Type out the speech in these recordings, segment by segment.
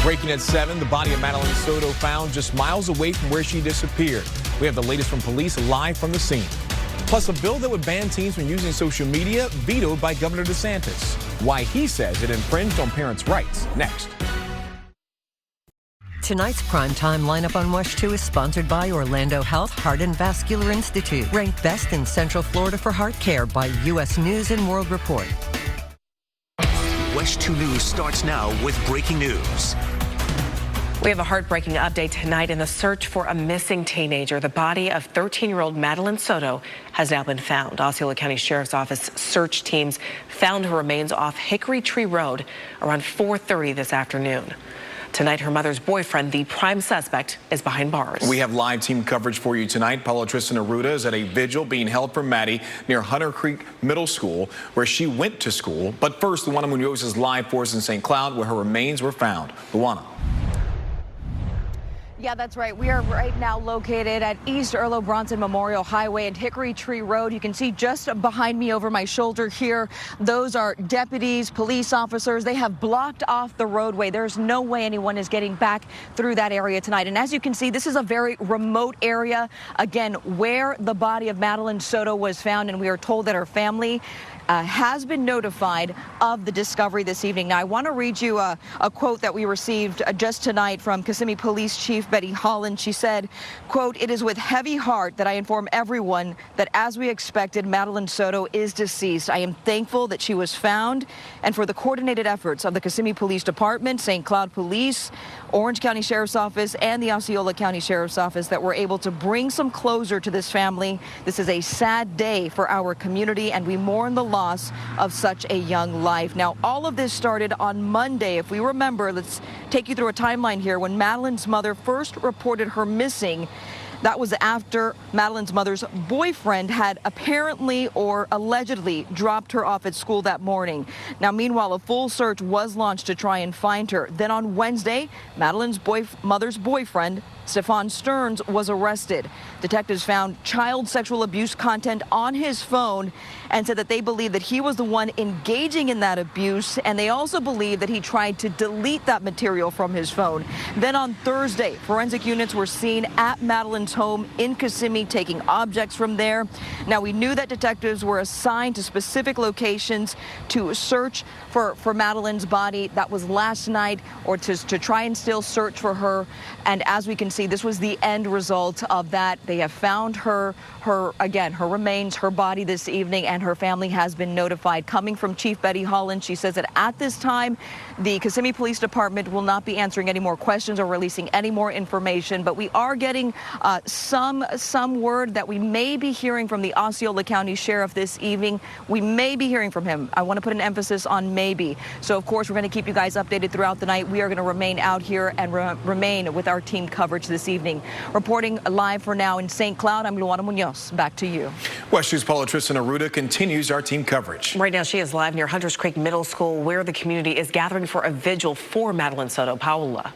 Breaking at 7, the body of Madeline Soto found just miles away from where she disappeared. We have the latest from police live from the scene. Plus, a bill that would ban teens from using social media vetoed by Governor DeSantis. Why he says it infringed on parents' rights. Next. Tonight's primetime lineup on WESH 2 is sponsored by Orlando Health Heart and Vascular Institute, ranked best in Central Florida for heart care by U.S. News and World Report. WESH 2 News starts now with breaking news. We have a heartbreaking update tonight in the search for a missing teenager. The body of 13-year-old Madeline Soto has now been found. Osceola County Sheriff's Office search teams found her remains off Hickory Tree Road around 4:30 this afternoon. Tonight, her mother's boyfriend, the prime suspect, is behind bars. We have live team coverage for you tonight. Paula Tristan Arruda is at a vigil being held for Maddie near Hunter Creek Middle School, where she went to school. But first, Luana Munoz is live for us in St. Cloud, where her remains were found. Luana. Yeah, that's right. We are right now located at East Earlo Bronson Memorial Highway and Hickory Tree Road. You can see just behind me over my shoulder here, those are deputies, police officers. They have blocked off the roadway. There's no way anyone is getting back through that area tonight. And as you can see, this is a very remote area, again, where the body of Madeline Soto was found. And we are told that her family has been notified of the discovery this evening. Now, I want to read you a quote that we received just tonight from Kissimmee Police Chief Betty Holland. She said, quote, "It is with heavy heart that I inform everyone that, as we expected, Madeline Soto is deceased. I am thankful that she was found and for the coordinated efforts of the Kissimmee Police Department, St. Cloud Police, Orange County Sheriff's Office, and the Osceola County Sheriff's Office that were able to bring some closure to this family. This is a sad day for our community, and we mourn the loss of such a young life." Now, all of this started on Monday. If we remember, let's take you through a timeline here. When Madeline's mother first reported her missing, that was after Madeline's mother's boyfriend had apparently or allegedly dropped her off at school that morning. Now, meanwhile, a full search was launched to try and find her. Then on Wednesday, Madeline's mother's boyfriend, Stephon Stearns, was arrested. Detectives found child sexual abuse content on his phone and said that they believe that he was the one engaging in that abuse, and they also believe that he tried to delete that material from his phone. Then on Thursday, forensic units were seen at Madeline's home in Kissimmee taking objects from there. Now, we knew that detectives were assigned to specific locations to search for Madeline's body. That was last night, or to try and still search for her. And as we can see, this was the end result of that. They have found her remains, her body this evening, and her family has been notified. Coming from Chief Betty Holland, she says that at this time, the Kissimmee Police Department will not be answering any more questions or releasing any more information, but we are getting some word that we may be hearing from the Osceola County Sheriff this evening. We may be hearing from him. I want to put an emphasis on maybe. So, of course, we're going to keep you guys updated throughout the night. We are going to remain out here and remain with our team coverage this evening. Reporting live for now in St. Cloud, I'm Luana Munoz. Back to you. WESH News' Paula Tristan Arruda continues our team coverage. Right now, she is live near Hunters Creek Middle School, where the community is gathering for a vigil for Madeline Soto. Paola.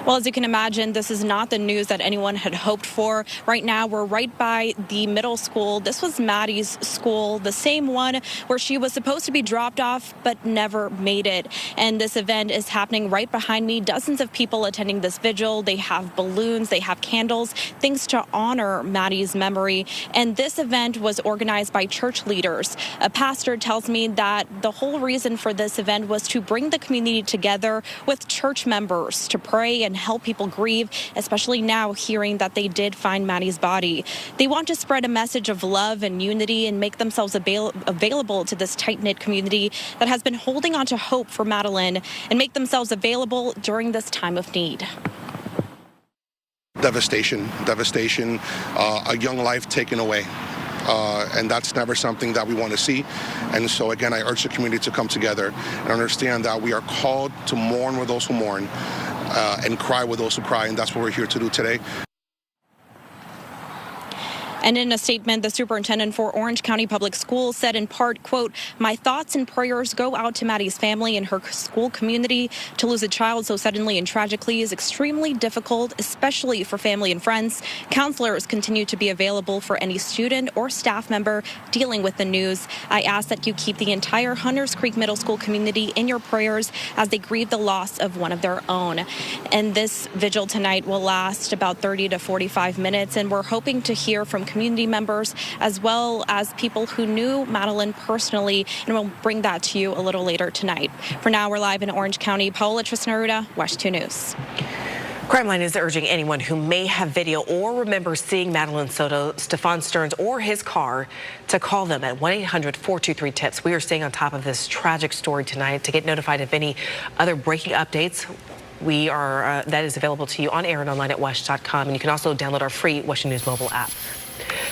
Well, as you can imagine, this is not the news that anyone had hoped for. Right now, we're right by the middle school. This was Maddie's school, the same one where she was supposed to be dropped off but never made it. And this event is happening right behind me. Dozens of people attending this vigil. They have balloons, they have candles, things to honor Maddie's memory. And this event was organized by church leaders. A pastor tells me that the whole reason for this event was to bring the community together with church members to pray and help people grieve, especially now hearing that they did find Maddie's body. They want to spread a message of love and unity and make themselves available to this tight-knit community that has been holding on to hope for Madeline, and make themselves available during this time of need. Devastation, a young life taken away. And that's never something that we want to see. And so, again, I urge the community to come together and understand that we are called to mourn with those who mourn and cry with those who cry, and that's what we're here to do today. And in a statement, the superintendent for Orange County Public Schools said in part, quote, "My thoughts and prayers go out to Maddie's family and her school community. To lose a child so suddenly and tragically is extremely difficult, especially for family and friends. Counselors continue to be available for any student or staff member dealing with the news. I ask that you keep the entire Hunters Creek Middle School community in your prayers as they grieve the loss of one of their own." And this vigil tonight will last about 30 to 45 minutes, and we're hoping to hear from community members as well as people who knew Madeline personally, and we'll bring that to you a little later tonight. For now, we're live in Orange County. Paola Tristan-Aruda, WESH 2 News. Crime Line is urging anyone who may have video or remember seeing Madeline Soto, Stephon Stearns, or his car to call them at 1-800-423-TIPS. We are staying on top of this tragic story tonight. To get notified of any other breaking updates, that is available to you on air and online at WESH.com. And you can also download our free WESH News mobile app.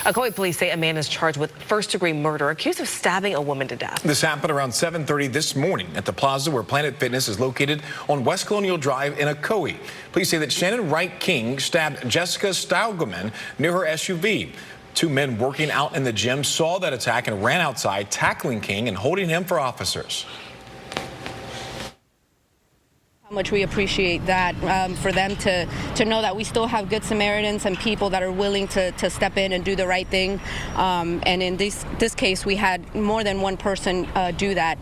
Kauai police say a man is charged with first-degree murder, accused of stabbing a woman to death. This happened around 7:30 this morning at the plaza where Planet Fitness is located on West Colonial Drive in Kauai. Police say that Shannon Wright King stabbed Jessica Steigelman near her SUV. Two men working out in the gym saw that attack and ran outside, tackling King and holding him for officers. How much we appreciate that, for them to know that we still have good Samaritans and people that are willing to step in and do the right thing. And in this case, we had more than one person do that.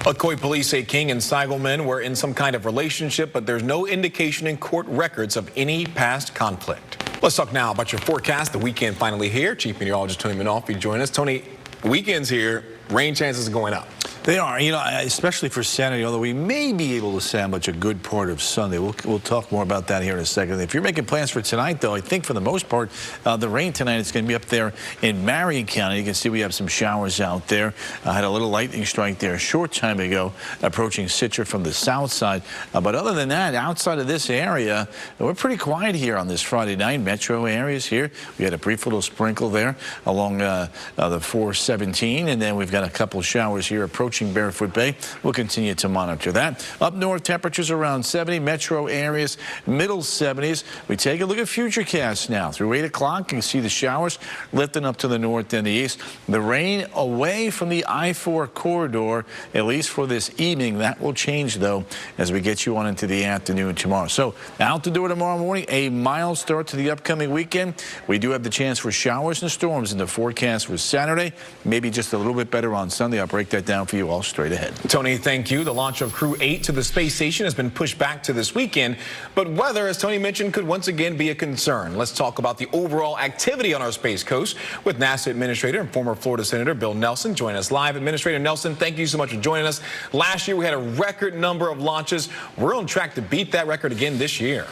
Kauai police say King and Steigelman were in some kind of relationship, but there's no indication in court records of any past conflict. Let's talk now about your forecast. The weekend finally here. Chief Meteorologist Tony Minoff, join us. Tony, the weekend's here. Rain chances are going up. They are, especially for Saturday, although we may be able to salvage a good part of Sunday. We'll talk more about that here in a second. If you're making plans for tonight, though, I think for the most part, the rain tonight is going to be up there in Marion County. You can see we have some showers out there. I had a little lightning strike there a short time ago, approaching Citra from the south side. But other than that, outside of this area, we're pretty quiet here on this Friday night. Metro areas here. We had a brief little sprinkle there along the 417, and then we've got a couple of showers here approaching Barefoot Bay. We'll continue to monitor that. Up north, temperatures around 70. Metro areas, middle 70s. We take a look at futurecasts now. Through 8 o'clock, you can see the showers lifting up to the north and the east. The rain away from the I-4 corridor, at least for this evening. That will change, though, as we get you on into the afternoon tomorrow. So out to do it tomorrow morning. A mild start to the upcoming weekend. We do have the chance for showers and storms in the forecast for Saturday. Maybe just a little bit better on Sunday. I'll break that down for you all straight ahead. Tony, thank you. The launch of Crew 8 to the space station has been pushed back to this weekend, but weather, as Tony mentioned, could once again be a concern. Let's talk about the overall activity on our Space Coast with NASA Administrator and former Florida Senator Bill Nelson. Join us live. Administrator Nelson, thank you so much for joining us. Last year, we had a record number of launches. We're on track to beat that record again this year.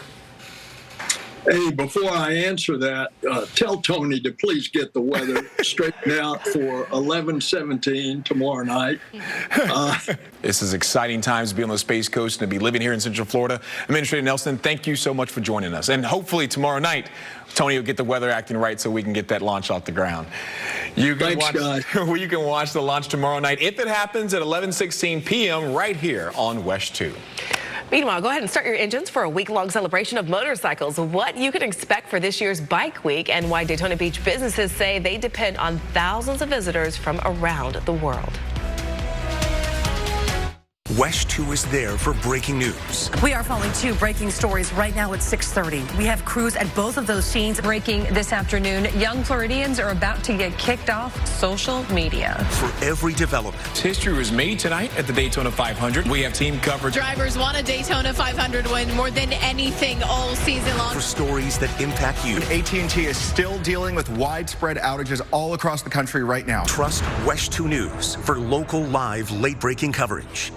Hey, before I answer that, tell Tony to please get the weather straightened out for 11/17 tomorrow night. This is exciting times to be on the Space Coast and to be living here in Central Florida. Administrator Nelson, thank you so much for joining us. And hopefully tomorrow night, Tony will get the weather acting right so we can get that launch off the ground. You can you can watch the launch tomorrow night if it happens at 11:16 p.m. right here on WESH 2. Meanwhile, go ahead and start your engines for a week-long celebration of motorcycles. What you can expect for this year's Bike Week and why Daytona Beach businesses say they depend on thousands of visitors from around the world. WESH 2 is there for breaking news. We are following 2 breaking stories right now at 6:30. We have crews at both of those scenes. Breaking this afternoon, young Floridians are about to get kicked off social media. For every development. History was made tonight at the Daytona 500. We have team coverage. Drivers want a Daytona 500 win more than anything all season long. For stories that impact you. AT&T is still dealing with widespread outages all across the country right now. Trust WESH 2 News for local, live, late-breaking coverage.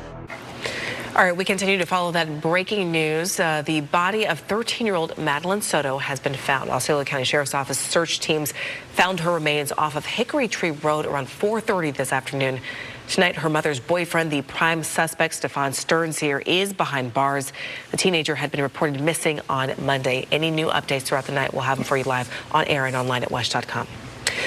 All right, we continue to follow that breaking news. The body of 13-year-old Madeline Soto has been found. Osceola County Sheriff's Office search teams found her remains off of Hickory Tree Road around 4:30 this afternoon. Tonight, her mother's boyfriend, the prime suspect, Stephon Stearns here, is behind bars. The teenager had been reported missing on Monday. Any new updates throughout the night, we'll have them for you live on air and online at WESH.com.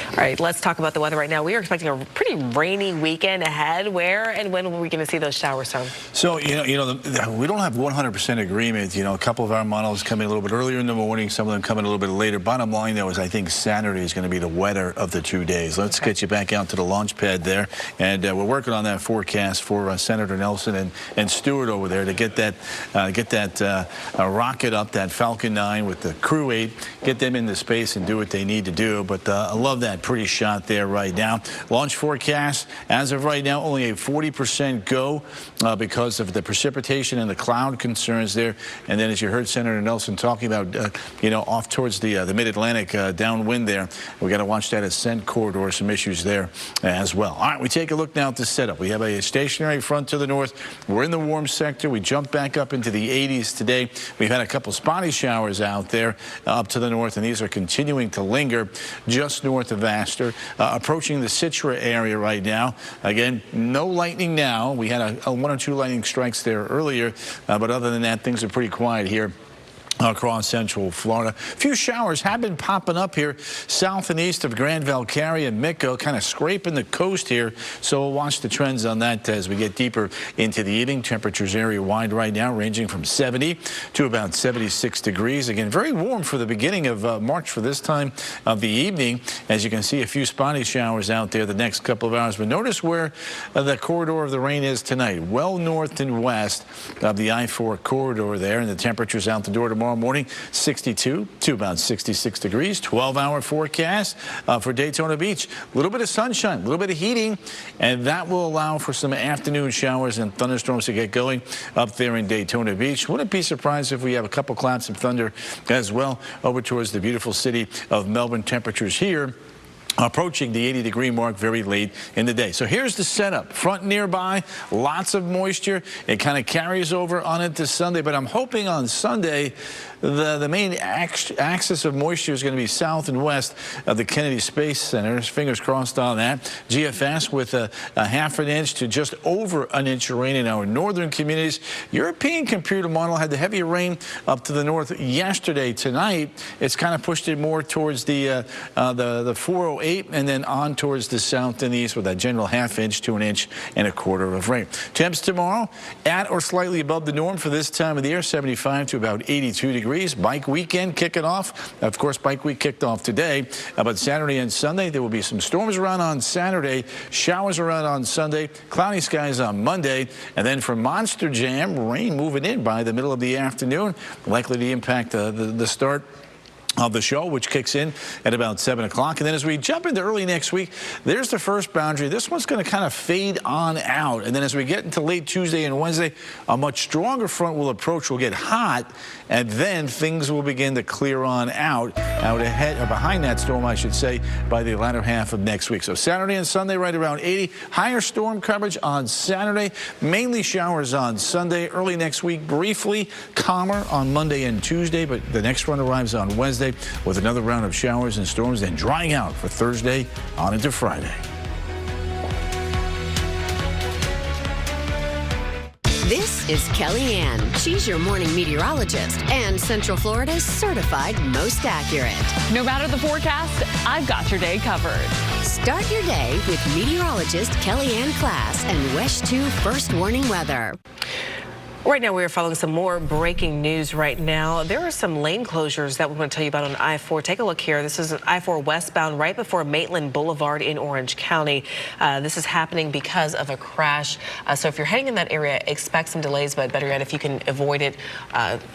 All right, let's talk about the weather right now. We are expecting a pretty rainy weekend ahead. Where and when are we going to see those showers, Tom? So, we don't have 100% agreement. A couple of our models come in a little bit earlier in the morning. Some of them come in a little bit later. Bottom line, though, is I think Saturday is going to be the wetter of the 2 days. Let's get you back out to the launch pad there. And we're working on that forecast for Senator Nelson and Stewart over there to get that rocket up, that Falcon 9 with the Crew 8, get them into space and do what they need to do. But I love that pretty shot there right now. Launch forecast, as of right now, only a 40% go because of the precipitation and the cloud concerns there. And then, as you heard Senator Nelson talking about, off towards the mid-Atlantic downwind there, we got to watch that ascent corridor, some issues there as well. All right, we take a look now at the setup. We have a stationary front to the north. We're in the warm sector. We jump back up into the 80s today. We've had a couple spotty showers out there up to the north, and these are continuing to linger just north of Astor, approaching the Citra area right now. Again, no lightning now. We had a 1 or 2 lightning strikes there earlier, but other than that, things are pretty quiet here across central Florida. A few showers have been popping up here south and east of Grand Valcaria and Mico, kind of scraping the coast here. So we'll watch the trends on that as we get deeper into the evening. Temperatures area-wide right now ranging from 70 to about 76 degrees. Again, very warm for the beginning of March for this time of the evening. As you can see, a few spotty showers out there the next couple of hours. But notice where the corridor of the rain is tonight. Well north and west of the I-4 corridor there. And the temperatures out the door tomorrow morning, 62 to about 66 degrees. 12-hour forecast for Daytona Beach. A little bit of sunshine, a little bit of heating, and that will allow for some afternoon showers and thunderstorms to get going up there in Daytona Beach. Wouldn't be surprised if we have a couple clouds of thunder as well over towards the beautiful city of Melbourne. Temperatures here approaching the 80-degree mark very late in the day. So here's the setup. Front nearby, lots of moisture. It kind of carries over on into Sunday, but I'm hoping on Sunday the main axis of moisture is going to be south and west of the Kennedy Space Center. Fingers crossed on that. GFS with a ½ inch to just over an inch of rain in our northern communities. European computer model had the heavier rain up to the north yesterday. Tonight, it's kind of pushed it more towards the 408 and then on towards the south and the east with that general ½ inch to 1 inch and a quarter of rain. Temps tomorrow at or slightly above the norm for this time of the year, 75 to about 82 degrees. Bike weekend kicking off. Of course, Bike Week kicked off today, but Saturday and Sunday there will be some storms around on Saturday, showers around on Sunday, cloudy skies on Monday, and then for Monster Jam, rain moving in by the middle of the afternoon, likely to impact the start of the show, which kicks in at about 7 o'clock. And then as we jump into early next week, there's the first boundary. This one's going to kind of fade on out. And then as we get into late Tuesday and Wednesday, a much stronger front will approach. We'll get hot, and then things will begin to clear on out ahead or behind that storm, I should say, by the latter half of next week. So Saturday and Sunday right around 80. Higher storm coverage on Saturday, mainly showers on Sunday. Early next week, briefly calmer on Monday and Tuesday, but the next one arrives on Wednesday with another round of showers and storms, then drying out for Thursday on into Friday. This is Kellyanne. She's your morning meteorologist and Central Florida's certified most accurate. No matter the forecast, I've got your day covered. Start your day with meteorologist Kellyanne Class and WESH 2 First Warning Weather. Right now, we are following some more breaking news right now. There are some lane closures that we want to tell you about on I-4. Take a look here. This is I-4 westbound right before Maitland Boulevard in Orange County. This is happening because of a crash. So if you're heading in that area, expect some delays, but better yet, if you can avoid it,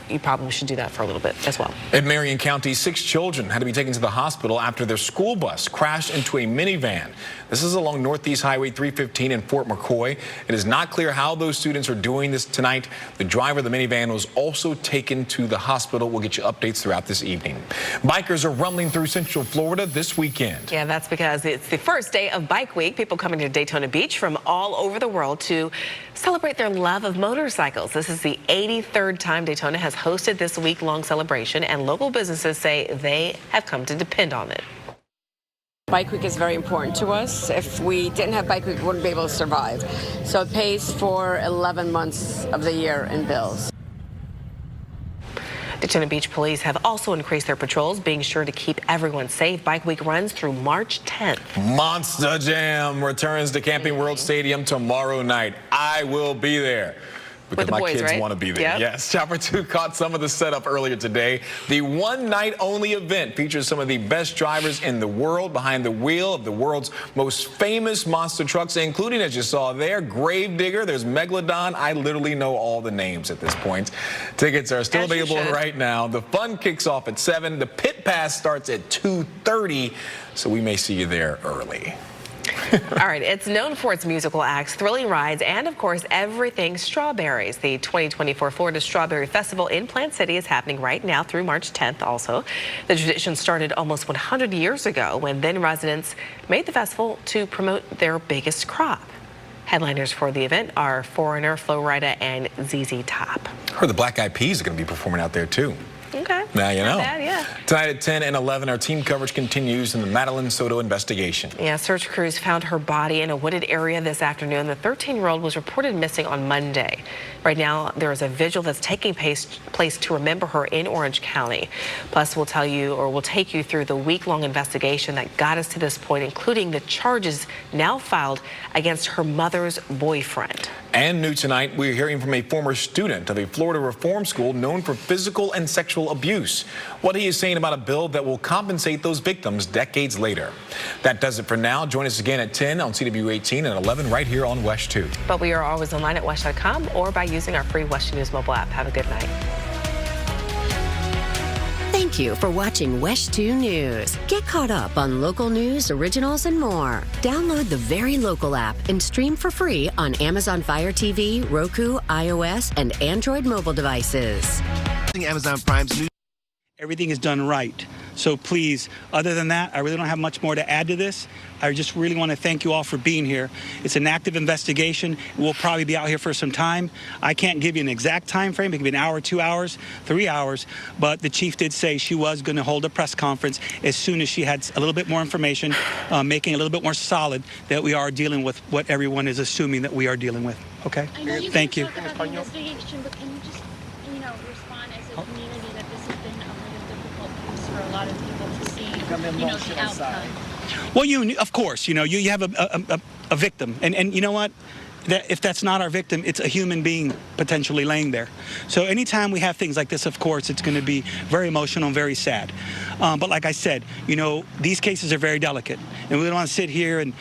you probably should do that for a little bit as well. In Marion County, 6 children had to be taken to the hospital after their school bus crashed into a minivan. This is along Northeast Highway 315 in Fort McCoy. It is not clear how those students are doing this tonight. The driver of the minivan was also taken to the hospital. We'll get you updates throughout this evening. Bikers are rumbling through Central Florida this weekend. Yeah, that's because it's the first day of Bike Week. People coming to Daytona Beach from all over the world to celebrate their love of motorcycles. This is the 83rd time Daytona has hosted this week-long celebration, and local businesses say they have come to depend on it. Bike Week is very important to us. If we didn't have Bike Week, we wouldn't be able to survive. So it pays for 11 months of the year in bills. Daytona Beach police have also increased their patrols, being sure to keep everyone safe. Bike Week runs through March 10th. Monster Jam returns to Camping World Stadium tomorrow night. I will be there. Because my kids want to be there. Yep. Yes. Chopper 2 caught some of the setup earlier today. The one-night-only event features some of the best drivers in the world behind the wheel of the world's most famous monster trucks, including, as you saw there, Gravedigger. There's Megalodon. I literally know all the names at this point. Tickets are still available right now. The fun kicks off at 7. The pit pass starts at 2:30, so we may see you there early. All right, it's known for its musical acts, thrilling rides, and of course, everything strawberries. The 2024 Florida Strawberry Festival in Plant City is happening right now through March 10th also. The tradition started almost 100 years ago when then residents made the festival to promote their biggest crop. Headliners for the event are Foreigner, Flo Rida, and ZZ Top. I heard the Black Eyed Peas are going to be performing out there too. Okay. Now you know. Bad, yeah. Tonight at 10 and 11, our team coverage continues in the Madeline Soto investigation. Yeah, search crews found her body in a wooded area this afternoon. The 13-year-old was reported missing on Monday. Right now, there is a vigil that's taking place to remember her in Orange County. Plus, we'll take you through the week-long investigation that got us to this point, including the charges now filed against her mother's boyfriend. And new tonight, we're hearing from a former student of a Florida reform school known for physical and sexual abuse. What he is saying about a bill that will compensate those victims decades later. That does it for now. Join us again at 10 on CW18 and 11 right here on WESH 2. But we are always online at WESH.com or by using our free WESH News mobile app. Have a good night. Thank you for watching WESH 2 News. Get caught up on local news, originals, and more. Download the Very Local app and stream for free on Amazon Fire TV, Roku, iOS, and Android mobile devices. Amazon Prime's news. Everything is done right. So please, other than that, I really don't have much more to add to this. I just really want to thank you all for being here. It's an active investigation. We'll probably be out here for some time. I can't give you an exact time frame. It could be an hour, 2 hours, 3 hours. But the chief did say she was going to hold a press conference as soon as she had a little bit more information, making it a little bit more solid that we are dealing with what everyone is assuming that we are dealing with. Okay? Thank you. About the investigation, but can you just, respond as a community that this has been a really difficult case for a lot of people to see, the outcome? Well, of course, you have a victim, and you know what? If that's not our victim, it's a human being potentially laying there. So anytime we have things like this, of course, it's going to be very emotional and very sad. But like I said, these cases are very delicate, and we don't want to sit here and